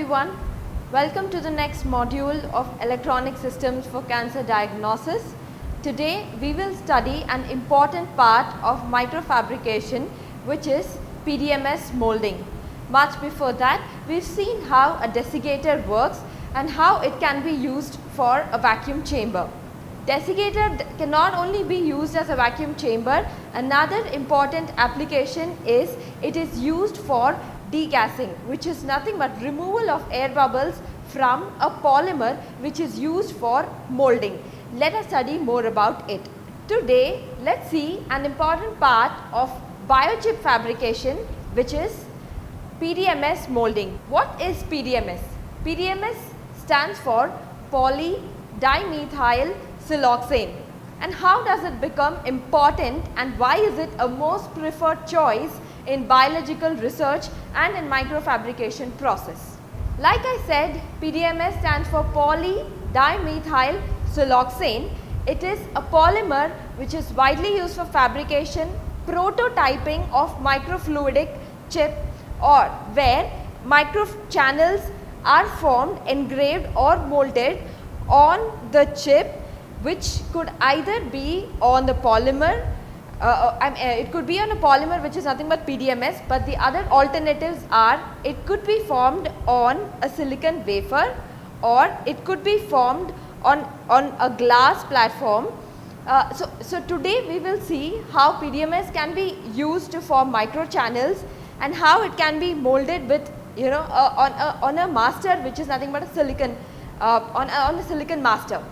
everyone. Welcome to the next module of Electronic Systems for Cancer Diagnosis. Today we will study an important part of microfabrication, which is PDMS molding. Much before that, we've seen how a desiccator works and how it can be used for a vacuum chamber. Desiccator can not only be used as a vacuum chamber, another important application is it is used for degassing, which is nothing but removal of air bubbles from a polymer which is used for molding. Let us study more about it. Today, let's see an important part of biochip fabrication, which is PDMS molding. What is PDMS? PDMS stands for polydimethyl siloxane. And how does it become important and why is it a most preferred choice in biological research and in microfabrication process? Like I said, PDMS stands for polydimethyl siloxane. It is a polymer which is widely used for fabrication, prototyping of microfluidic chip, or where microchannels are formed, engraved or molded on the chip, which could either be on the polymer, it could be on a polymer which is nothing but PDMS, but the other alternatives are it could be formed on a silicon wafer or it could be formed on a glass platform. So today we will see how PDMS can be used to form microchannels and how it can be molded with on a master which is nothing but a silicon on a silicon master.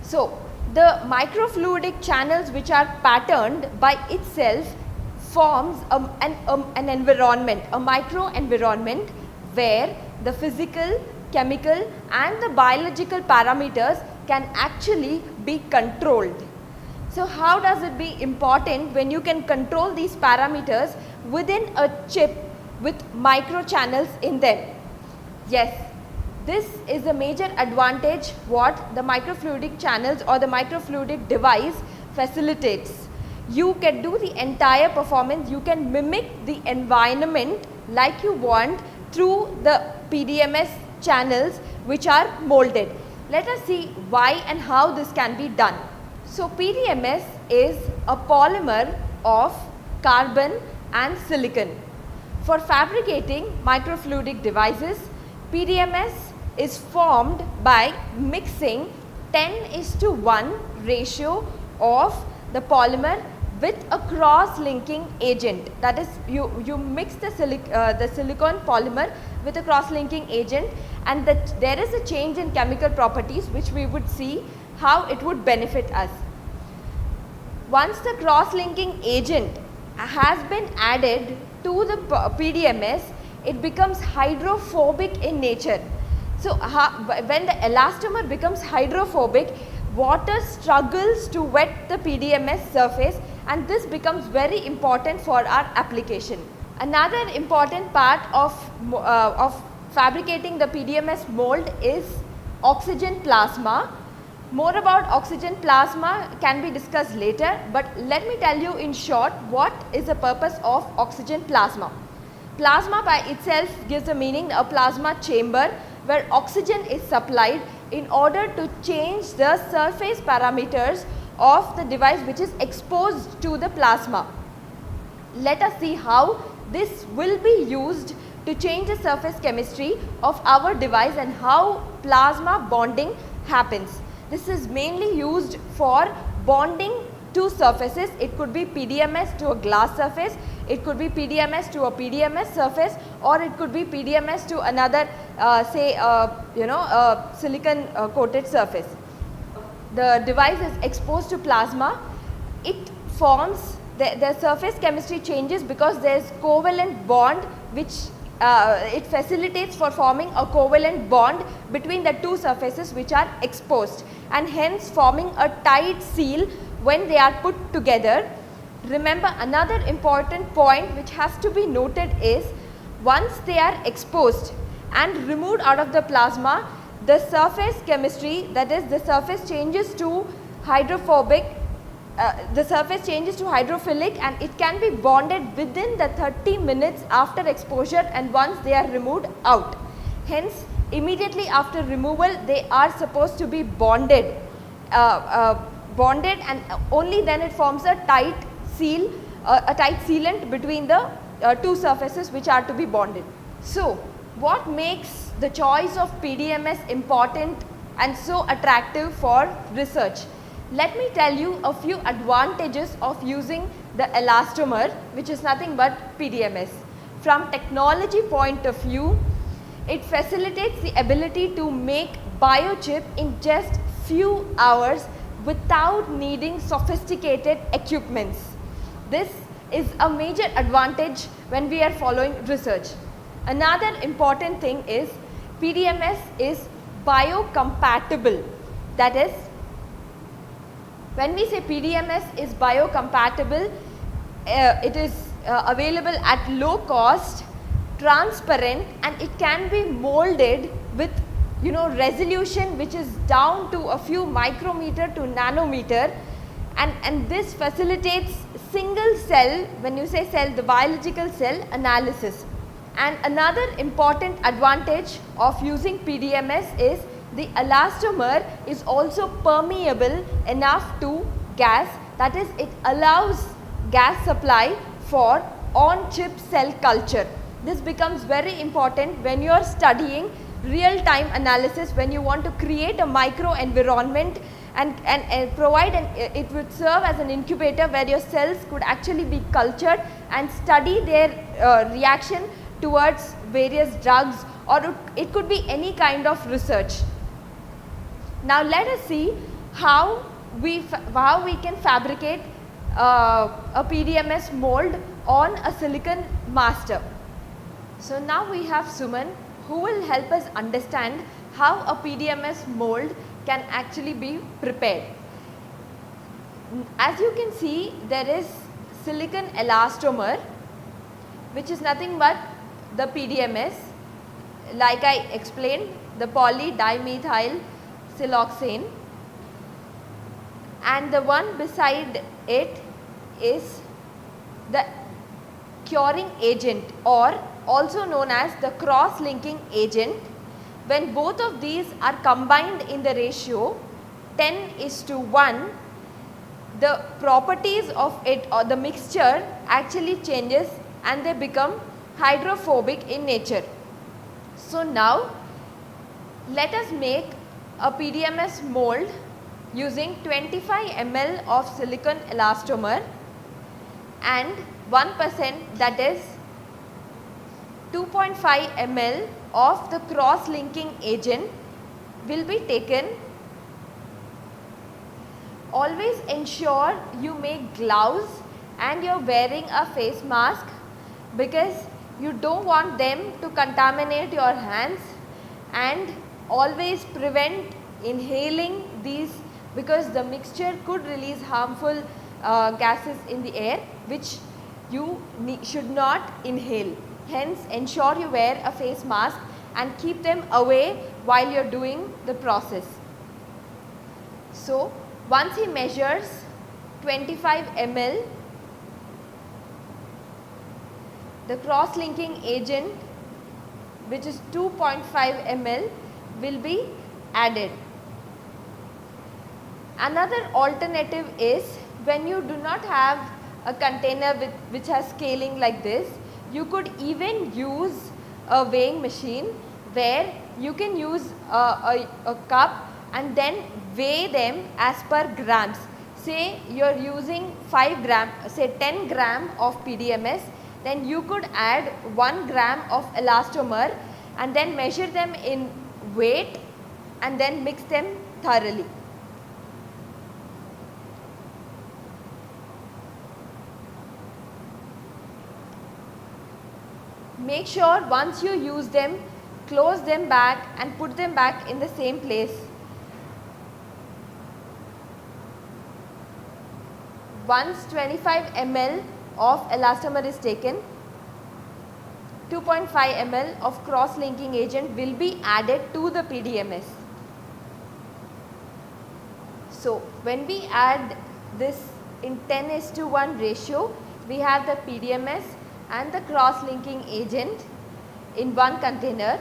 So the microfluidic channels which are patterned by itself forms an environment, a micro environment where the physical, chemical and the biological parameters can actually be controlled. So how does it be important when you can control these parameters within a chip with microchannels in them? Yes. This is a major advantage what the microfluidic channels or the microfluidic device facilitates. You can do the entire performance, you can mimic the environment like you want through the PDMS channels which are molded. Let us see why and how this can be done. So PDMS is a polymer of carbon and silicon. For fabricating microfluidic devices, PDMS is formed by mixing 10:1 ratio of the polymer with a cross-linking agent. That is, you mix the silicon polymer with a cross-linking agent, and there is a change in chemical properties which we would see how it would benefit us. Once the cross-linking agent has been added to the PDMS, it becomes hydrophobic in nature. So when the elastomer becomes hydrophobic, water struggles to wet the PDMS surface, and this becomes very important for our application. Another important part of fabricating the PDMS mold is oxygen plasma. More about oxygen plasma can be discussed later, but let me tell you in short what is the purpose of oxygen plasma. Plasma by itself gives the meaning a plasma chamber where oxygen is supplied in order to change the surface parameters of the device which is exposed to the plasma. Let us see how this will be used to change the surface chemistry of our device and how plasma bonding happens. This is mainly used for bonding two surfaces. It could be PDMS to a glass surface, it could be PDMS to a PDMS surface, or it could be PDMS to another silicon coated surface. The device is exposed to plasma. It forms the surface chemistry changes because there is covalent bond which it facilitates for forming a covalent bond between the two surfaces which are exposed, and hence forming a tight seal when they are put together. Remember, another important point which has to be noted is once they are exposed and removed out of the plasma, the surface chemistry, that is the surface changes to hydrophobic the surface changes to hydrophilic and it can be bonded within the 30 minutes after exposure and once they are removed out. Hence, immediately after removal they are supposed to be bonded, and only then it forms a tight seal, a tight sealant between the two surfaces which are to be bonded. So, what makes the choice of PDMS important and so attractive for research? Let me tell you a few advantages of using the elastomer, which is nothing but PDMS. From technology point of view, it facilitates the ability to make biochip in just few hours without needing sophisticated equipments. This is a major advantage when we are following research. Another important thing is PDMS is biocompatible. That is, when we say PDMS is biocompatible, it is available at low cost, transparent, and it can be molded with resolution which is down to a few micrometer to nanometer, and this facilitates single cell, when you say cell, the biological cell analysis. And another important advantage of using PDMS is the elastomer is also permeable enough to gas, that is, it allows gas supply for on-chip cell culture. This becomes very important when you are studying real-time analysis, when you want to create a micro environment and provide it would serve as an incubator where your cells could actually be cultured and study their reaction towards various drugs, or it could be any kind of research. Now let us see how we can fabricate a PDMS mold on a silicon master. So now we have Suman, who will help us understand how a PDMS mold can actually be prepared. As you can see, there is silicon elastomer, which is nothing but the PDMS. Like I explained, the polydimethyl siloxane, and the one beside it is the curing agent, or also known as the cross-linking agent. When both of these are combined in the ratio 10:1, the properties of it or the mixture actually changes and they become hydrophobic in nature. So now let us make a PDMS mold using 25 ml of silicon elastomer and 1%, that is 2.5 ml of the cross-linking agent will be taken. Always ensure you make gloves and you are wearing a face mask, because you don't want them to contaminate your hands, and always prevent inhaling these, because the mixture could release harmful gases in the air which you should not inhale. Hence, ensure you wear a face mask and keep them away while you are doing the process. So, once he measures 25 ml, the cross-linking agent, which is 2.5 ml, will be added. Another alternative is, when you do not have a container which has scaling like this, you could even use a weighing machine where you can use a cup and then weigh them as per grams. Say you are using 5 gram, say 10 gram of PDMS, then you could add 1 gram of elastomer and then measure them in weight and then mix them thoroughly. Make sure once you use them, close them back and put them back in the same place. Once 25 ml of elastomer is taken, 2.5 ml of cross-linking agent will be added to the PDMS. So, when we add this in 10:1 ratio. We have the PDMS and the cross-linking agent in one container,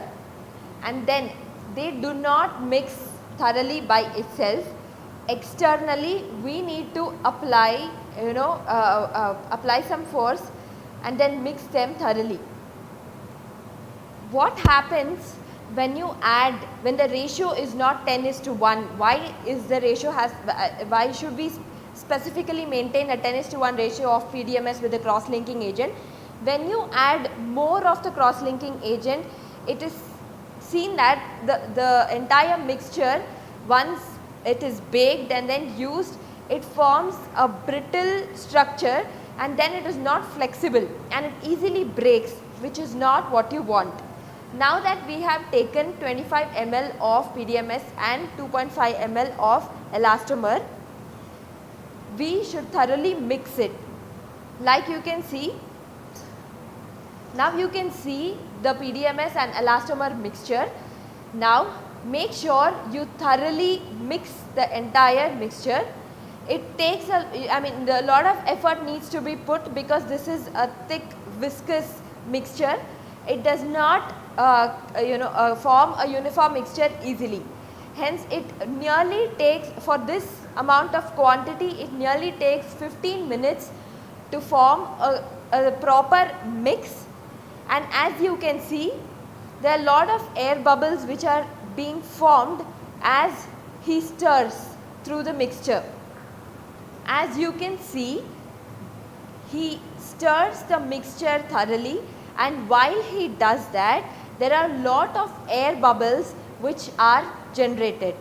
and then they do not mix thoroughly by itself. Externally we need to apply apply some force and then mix them thoroughly. What happens when you add, when the ratio is not 10:1? Why is the ratio why should we specifically maintain a 10:1 ratio of PDMS with the cross-linking agent? When you add more of the cross-linking agent, it is seen that the entire mixture, once it is baked and then used, it forms a brittle structure and then it is not flexible and it easily breaks, which is not what you want. Now that we have taken 25 ml of PDMS and 2.5 ml of elastomer, we should thoroughly mix it. Like you can see, now you can see the PDMS and elastomer mixture. Now make sure you thoroughly mix the entire mixture. It takes a lot of effort needs to be put because this is a thick viscous mixture. It does not form a uniform mixture easily. Hence it nearly takes, for this amount of quantity, it nearly takes 15 minutes to form a proper mix. And as you can see, there are a lot of air bubbles which are being formed as he stirs through the mixture. As you can see, he stirs the mixture thoroughly, and while he does that, there are a lot of air bubbles which are generated.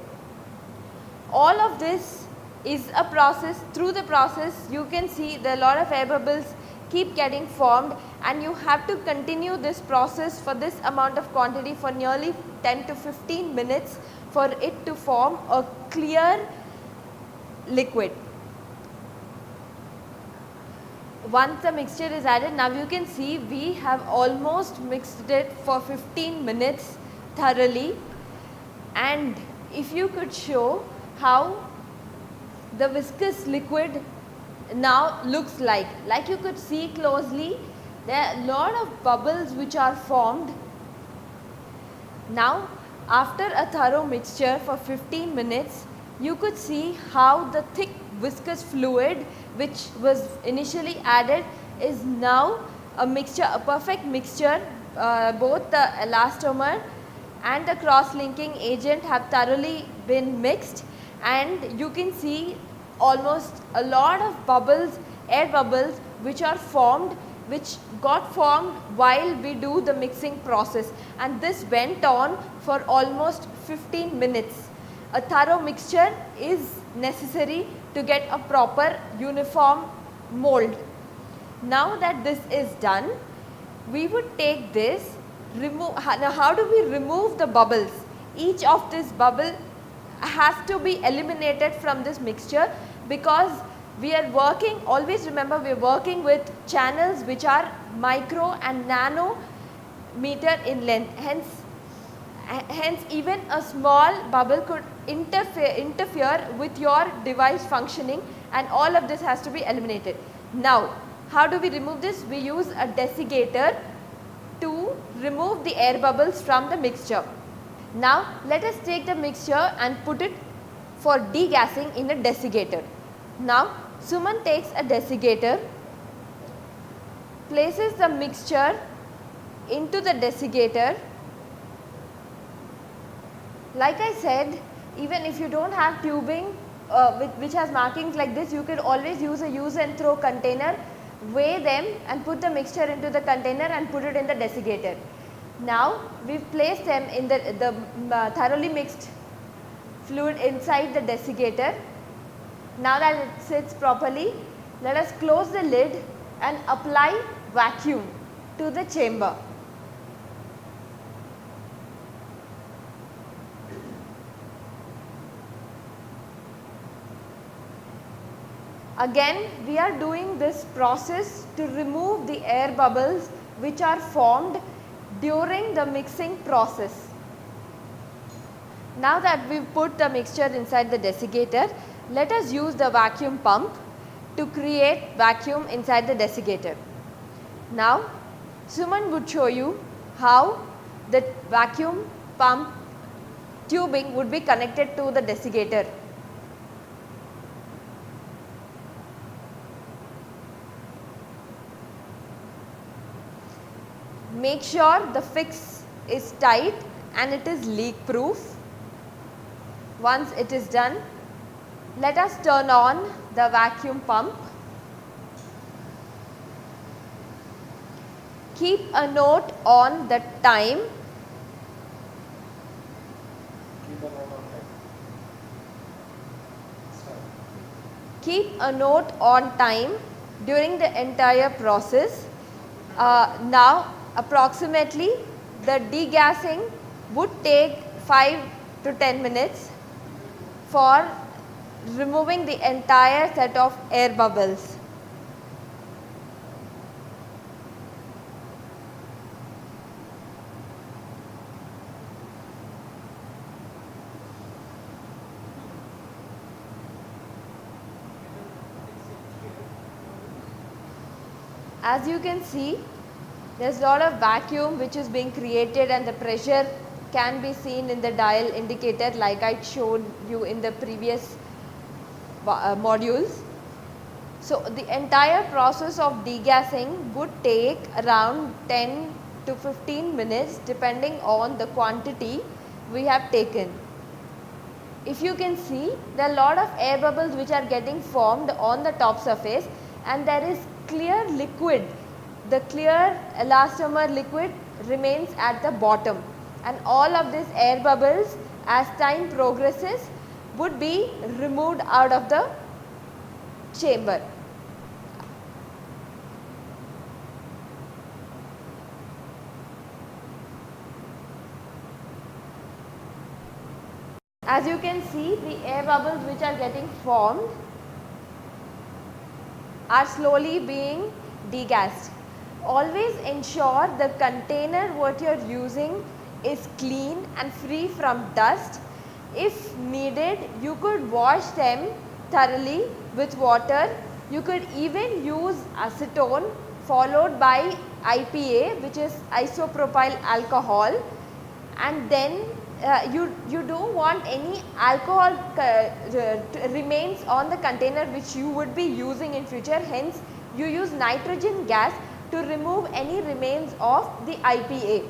All of this is a process. Through the process, you can see there are a lot of air bubbles keep getting formed, and you have to continue this process for this amount of quantity for nearly 10 to 15 minutes for it to form a clear liquid. Once the mixture is added, now you can see we have almost mixed it for 15 minutes thoroughly. And if you could show how the viscous liquid now looks like you could see closely, there are a lot of bubbles which are formed. Now after a thorough mixture for 15 minutes, you could see how the thick viscous fluid which was initially added is now a mixture, a perfect mixture. Both the elastomer and the cross-linking agent have thoroughly been mixed, and you can see almost a lot of bubbles, air bubbles which are formed, which got formed while we do the mixing process, and this went on for almost 15 minutes. A thorough mixture is necessary to get a proper uniform mold. Now that this is done, we would take this, remove. Now how do we remove the bubbles? Each of this bubble has to be eliminated from this mixture, because we are working, always remember, we are working with channels which are micro and nano meter in length. Hence even a small bubble could interfere with your device functioning, and all of this has to be eliminated. Now how do we remove this? We use a desiccator to remove the air bubbles from the mixture. Now let us take the mixture and put it for degassing in a desiccator. Now Suman takes a desiccator, places the mixture into the desiccator. Like I said, even if you do not have tubing which has markings like this, you could always use a use and throw container, weigh them and put the mixture into the container and put it in the desiccator. Now we have placed them in the thoroughly mixed fluid inside the desiccator. Now that it sits properly, let us close the lid and apply vacuum to the chamber. Again we are doing this process to remove the air bubbles which are formed during the mixing process. Now that we have put the mixture inside the desiccator, let us use the vacuum pump to create vacuum inside the desiccator. Now, Suman would show you how the vacuum pump tubing would be connected to the desiccator. Make sure the fix is tight and it is leak proof. Once it is done, let us turn on the vacuum pump. Keep a note on the time. Keep a note on time during the entire process. Now approximately the degassing would take 5 to 10 minutes for removing the entire set of air bubbles. As you can see, there is a lot of vacuum which is being created and the pressure can be seen in the dial indicator like I showed you in the previous modules. So, the entire process of degassing would take around 10 to 15 minutes depending on the quantity we have taken. If you can see, there are a lot of air bubbles which are getting formed on the top surface and there is clear liquid. The clear elastomer liquid remains at the bottom and all of these air bubbles as time progresses would be removed out of the chamber. As you can see, the air bubbles which are getting formed are slowly being degassed. Always ensure the container what you are using is clean and free from dust. If needed, you could wash them thoroughly with water. You could even use acetone followed by IPA, which is isopropyl alcohol, and then you don't want any alcohol remains on the container which you would be using in future. Hence, you use nitrogen gas to remove any remains of the IPA.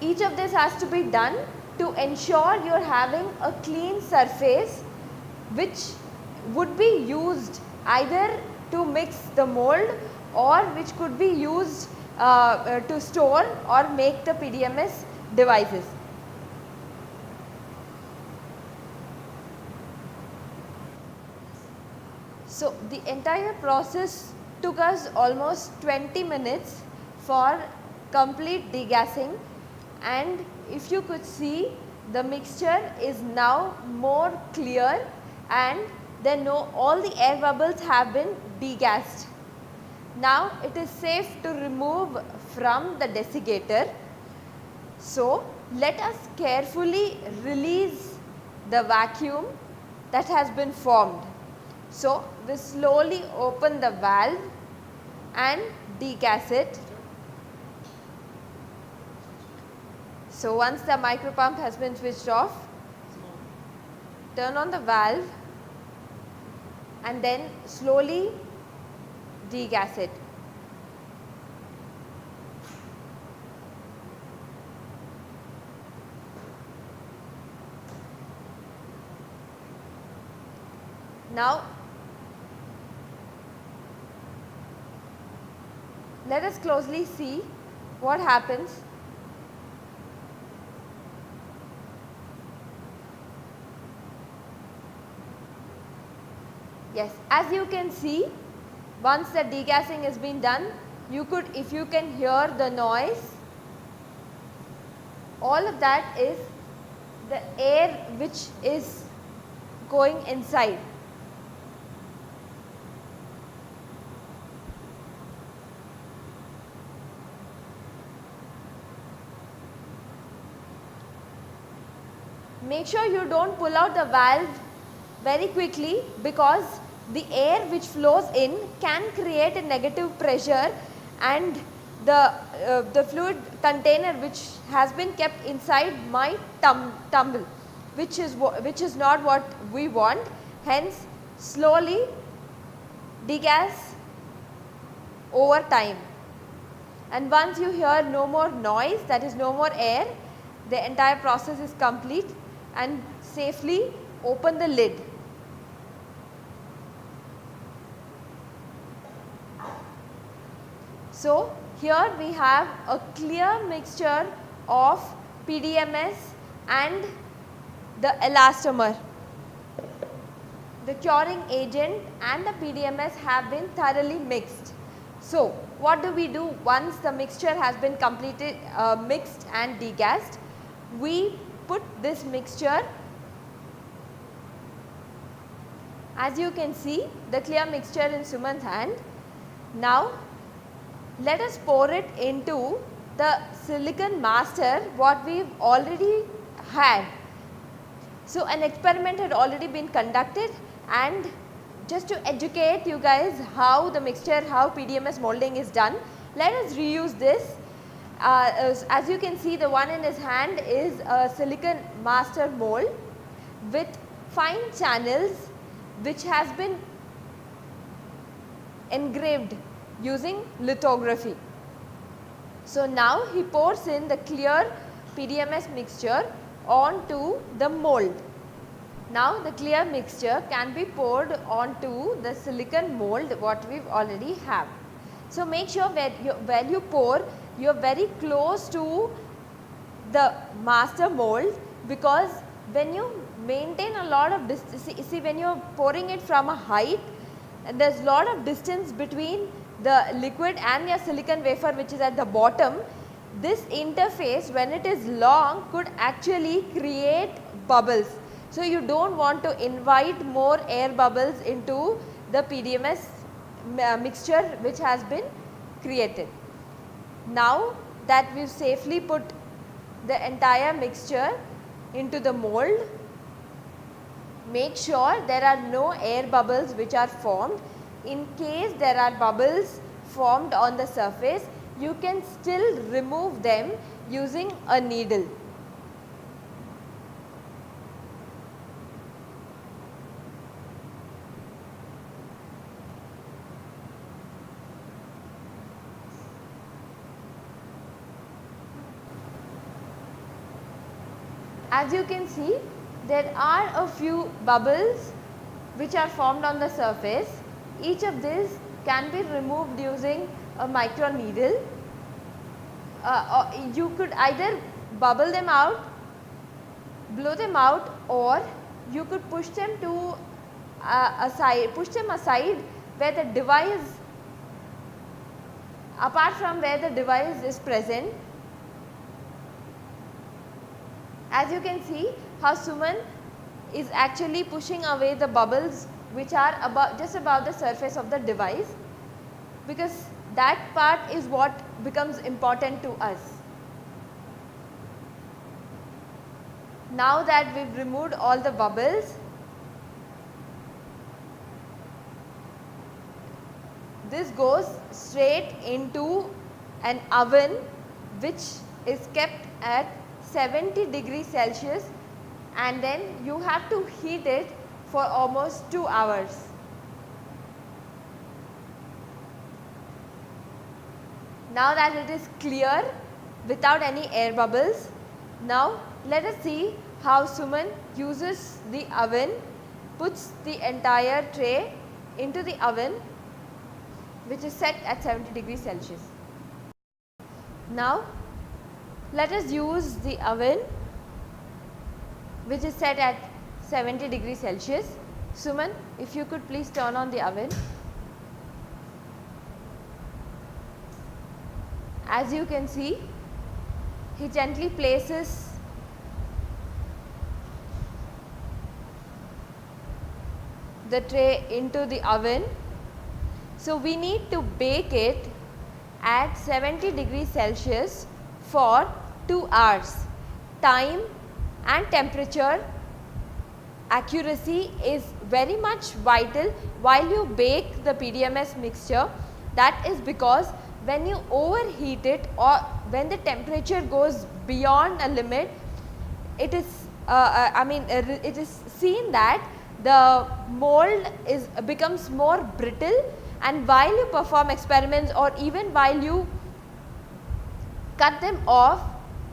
Each of this has to be done to ensure you are having a clean surface which would be used either to mix the mold or which could be used to store or make the PDMS devices. So, the entire process took us almost 20 minutes for complete degassing, and if you could see, the mixture is now more clear and then all the air bubbles have been degassed. Now it is safe to remove from the desiccator. So, let us carefully release the vacuum that has been formed. So, we slowly open the valve and degas it. So, once the micro pump has been switched off, turn on the valve and then slowly degas it. Now, let us closely see what happens. Yes, as you can see, once the degassing has been done, if you can hear the noise, all of that is the air which is going inside. Make sure you don't pull out the valve very quickly, because the air which flows in can create a negative pressure, and the fluid container which has been kept inside might tumble, which is not what we want. Hence, slowly degas over time, and once you hear no more noise, that is no more air, the entire process is complete, and safely open the lid. So, here we have a clear mixture of PDMS and the elastomer. The curing agent and the PDMS have been thoroughly mixed. So, what do we do once the mixture has been completed, mixed and degassed? We put this mixture, as you can see, the clear mixture in Suman's hand. Now, let us pour it into the silicon master what we have already had. So, an experiment had already been conducted, and just to educate you guys how the mixture, how PDMS molding is done, let us reuse this. As you can see, the one in his hand is a silicon master mold with fine channels which has been engraved using lithography. So, now he pours in the clear PDMS mixture onto the mold. Now, the clear mixture can be poured onto the silicon mold what we already have. So, make sure when you pour, you are very close to the master mold, because when you maintain a lot of distance, see when you are pouring it from a height, and there is lot of distance between the liquid and your silicon wafer which is at the bottom. This interface, when it is long, could actually create bubbles. So, you do not want to invite more air bubbles into the PDMS mixture which has been created. Now that we have safely put the entire mixture into the mold, make sure there are no air bubbles which are formed. In case there are bubbles formed on the surface, you can still remove them using a needle. As you can see, there are a few bubbles which are formed on the surface. Each of these can be removed using a micro needle. You could either bubble them out, blow them out, or you could push them to push them aside where the device, apart from where the device is present. As you can see how Suman is actually pushing away the bubbles which are just above the surface of the device, because that part is what becomes important to us. Now that we have removed all the bubbles, this goes straight into an oven which is kept at 70 degrees Celsius, and then you have to heat it for almost 2 hours. Now that it is clear without any air bubbles, now let us see how Suman uses the oven, puts the entire tray into the oven which is set at 70 degrees Celsius. Now let us use the oven which is set at 70 degrees Celsius. Suman, if you could please turn on the oven. As you can see, he gently places the tray into the oven. So, we need to bake it at 70 degrees Celsius for 2 hours. Time and temperature accuracy is very much vital while you bake the PDMS mixture. That is because when you overheat it or when the temperature goes beyond a limit, it is it is seen that the mold becomes more brittle, and while you perform experiments or even while you cut them off,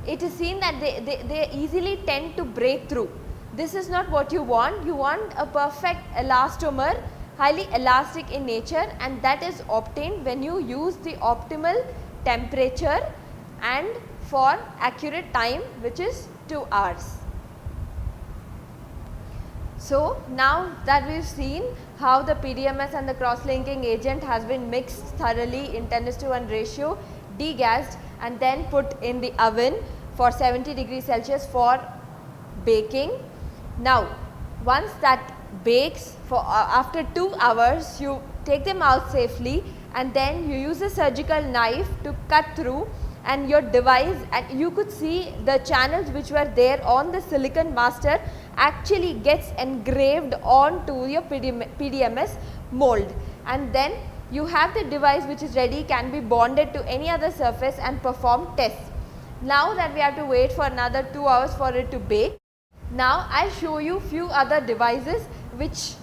it is seen that they easily tend to break through. This is not what you want. You want a perfect elastomer, highly elastic in nature, and that is obtained when you use the optimal temperature and for accurate time, which is 2 hours. So, now that we have seen how the PDMS and the cross-linking agent has been mixed thoroughly in 10:1 ratio, degassed and then put in the oven for 70 degrees Celsius for baking. Now, once that bakes for after 2 hours, you take them out safely and then you use a surgical knife to cut through, and your device, and you could see the channels which were there on the silicon master actually gets engraved onto your PDMS mold, and then you have the device which is ready, can be bonded to any other surface and perform tests. Now that we have to wait for another 2 hours for it to bake, now I will show you few other devices which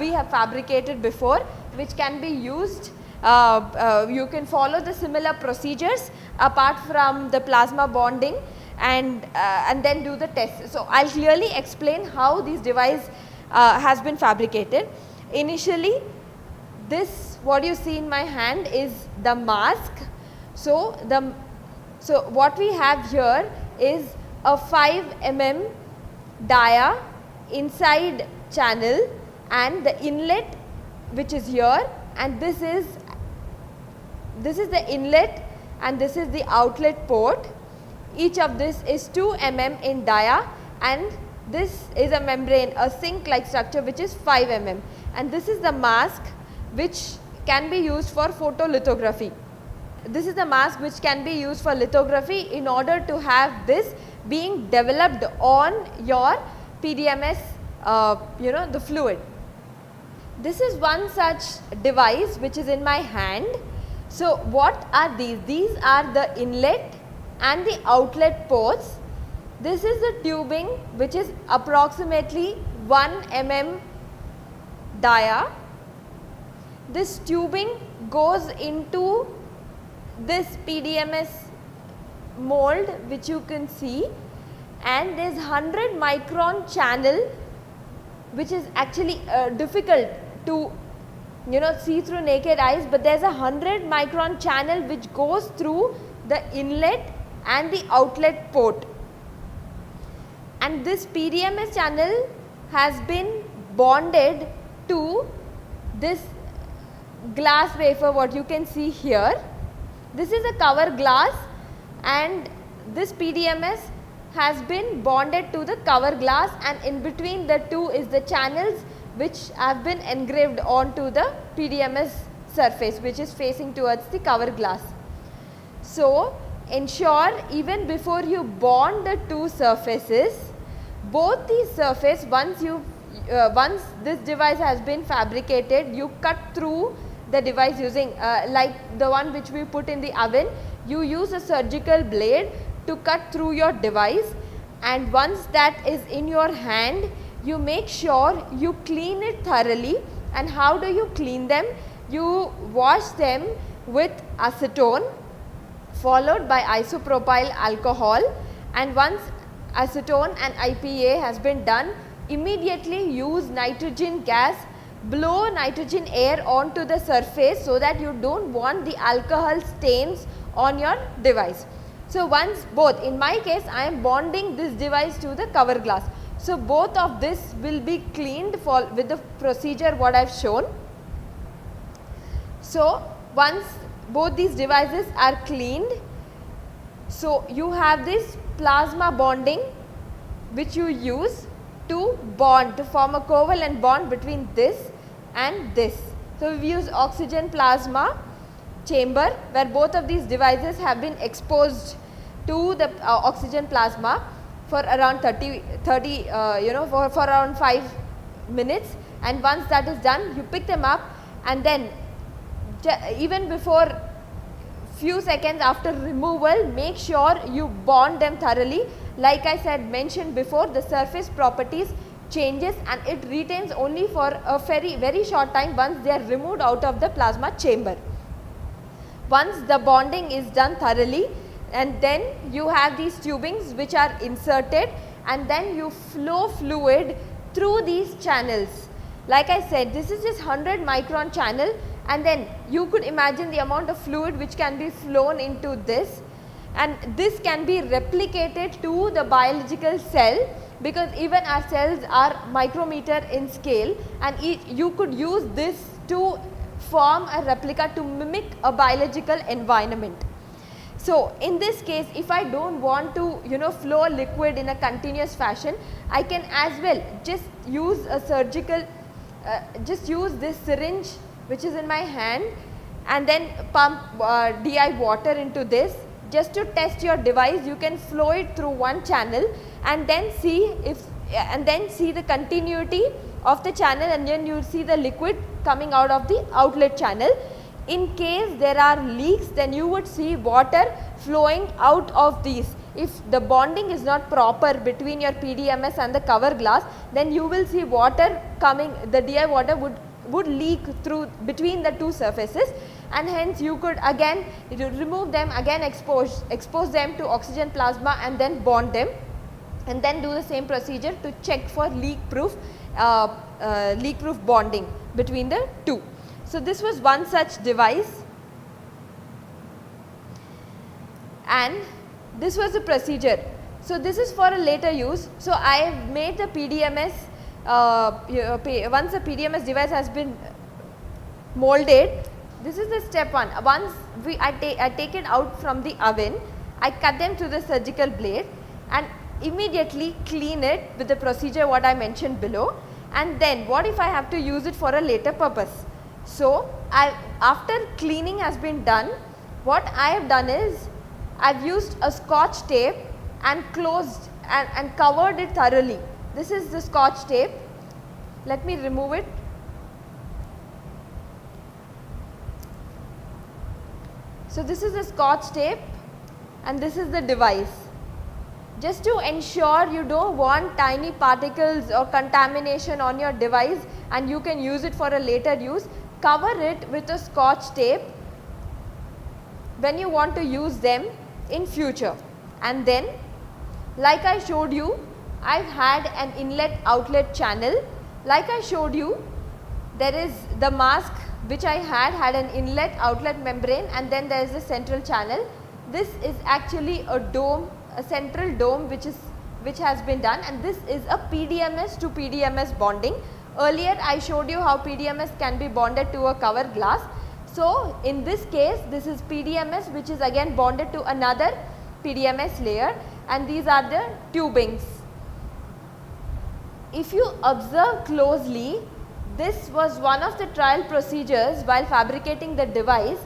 we have fabricated before, which can be used. You can follow the similar procedures apart from the plasma bonding and then do the test. So, I will clearly explain how this device has been fabricated. Initially, this what you see in my hand is the mask. So, what we have here is a 5 mm dia inside channel and the inlet which is here, and this is the inlet and this is the outlet port. Each of this is 2 mm in dia, and this is a membrane, a sink like structure which is 5 mm, and this is the mask which can be used for photolithography. This is the mask which can be used for lithography in order to have this being developed on your PDMS, the fluid. This is one such device which is in my hand. So, what are these? These are the inlet and the outlet ports. This is the tubing which is approximately 1 mm dia. This tubing goes into this PDMS mold which you can see, and there is 100 micron channel which is actually difficult to see through naked eyes, but there is a 100 micron channel which goes through the inlet and the outlet port, and this PDMS channel has been bonded to this glass wafer what you can see here. This is a cover glass, and this PDMS has been bonded to the cover glass, and in between the two is the channels which have been engraved onto the PDMS surface which is facing towards the cover glass. So, ensure even before you bond the two surfaces, both these surface, once this device has been fabricated, you cut through the device using like the one which we put in the oven, you use a surgical blade to cut through your device, and once that is in your hand, you make sure you clean it thoroughly. And how do you clean them? You wash them with acetone followed by isopropyl alcohol, and once acetone and IPA has been done, immediately use nitrogen gas, blow nitrogen air onto the surface so that you do not want the alcohol stains on your device. So, once both, in my case I am bonding this device to the cover glass. So, both of this will be cleaned with the procedure what I have shown. So, once both these devices are cleaned, so you have this plasma bonding which you use to bond, to form a covalent bond between this and this. So, we use oxygen plasma chamber where both of these devices have been exposed to the oxygen plasma for around for around 5 minutes, and once that is done, you pick them up, and then even before few seconds after removal, make sure you bond them thoroughly. Like I said, mentioned before, the surface properties changes and it retains only for a very short time once they are removed out of the plasma chamber. Once the bonding is done thoroughly, and then you have these tubings which are inserted, and then you flow fluid through these channels. Like I said, this is just 100 micron channel, and then you could imagine the amount of fluid which can be flown into this, and this can be replicated to the biological cell, because even our cells are micrometer in scale, and you could use this to form a replica to mimic a biological environment. So, in this case, if I don't want to flow liquid in a continuous fashion, I can as well just use a surgical, just use this syringe which is in my hand, and then pump DI water into this. Just to test your device, you can flow it through one channel and then see the continuity of the channel, and then you will see the liquid coming out of the outlet channel. In case there are leaks, then you would see water flowing out of these. If the bonding is not proper between your PDMS and the cover glass, then you will see water coming, the DI water would leak through between the two surfaces, and hence you could again remove them, again expose them to oxygen plasma and then bond them, and then do the same procedure to check for leak proof bonding between the two. So, this was one such device, and this was the procedure. So, this is for a later use. So, I have made the PDMS, once the PDMS device has been molded, this is the step 1. Once I take it out from the oven, I cut them to the surgical blade and immediately clean it with the procedure what I mentioned below, and then what if I have to use it for a later purpose. So, after cleaning has been done, what I have done is I have used a scotch tape and closed and covered it thoroughly. This is the scotch tape. Let me remove it. So, this is the scotch tape and this is the device. Just to ensure you don't want tiny particles or contamination on your device and you can use it for a later use, cover it with a scotch tape when you want to use them in future. And then, like I showed you, I've had an inlet outlet channel. Like I showed you, there is the mask which I had an inlet outlet membrane, and then there is a central channel. This is actually a dome, a central dome which has been done, and this is a PDMS to PDMS bonding. Earlier I showed you how PDMS can be bonded to a cover glass. So, in this case, this is PDMS which is again bonded to another PDMS layer, and these are the tubings. If you observe closely, this was one of the trial procedures while fabricating the device.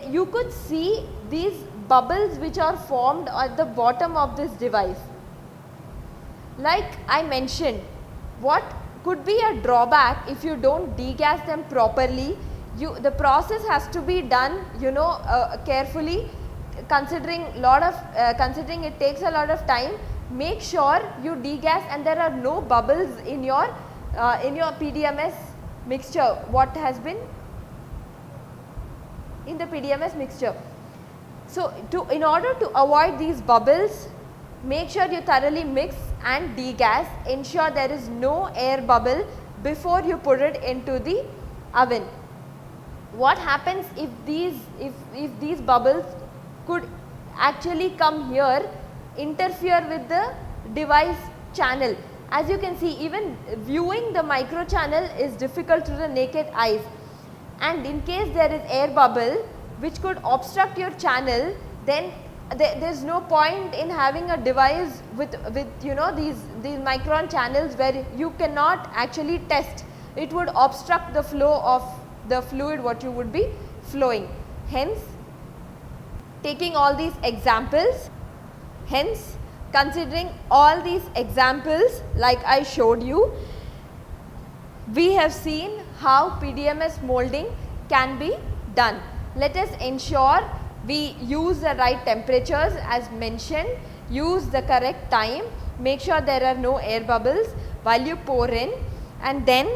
You could see these bubbles which are formed at the bottom of this device. Like I mentioned, what could be a drawback if you don't degas them properly? The process has to be done carefully, considering it takes a lot of time. Make sure you degas and there are no bubbles in your PDMS mixture, what has been in the PDMS mixture. So, in order to avoid these bubbles, make sure you thoroughly mix and degas. Ensure there is no air bubble before you put it into the oven. What happens if these bubbles could actually come here, interfere with the device channel? As you can see, even viewing the micro channel is difficult to the naked eyes, and in case there is air bubble which could obstruct your channel, then there is no point in having a device with these micron channels where you cannot actually test. It would obstruct the flow of the fluid what you would be flowing. Hence, taking all these examples, considering all these examples like I showed you, We have seen how PDMS molding can be done. Let us ensure we use the right temperatures as mentioned, use the correct time, make sure there are no air bubbles while you pour in, and then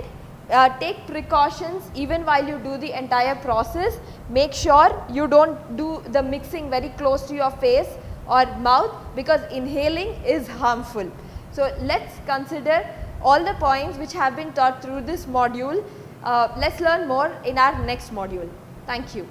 take precautions even while you do the entire process. Make sure you don't do the mixing very close to your face or mouth, because inhaling is harmful. So let's consider all the points which have been taught through this module. Let's learn more in our next module. Thank you.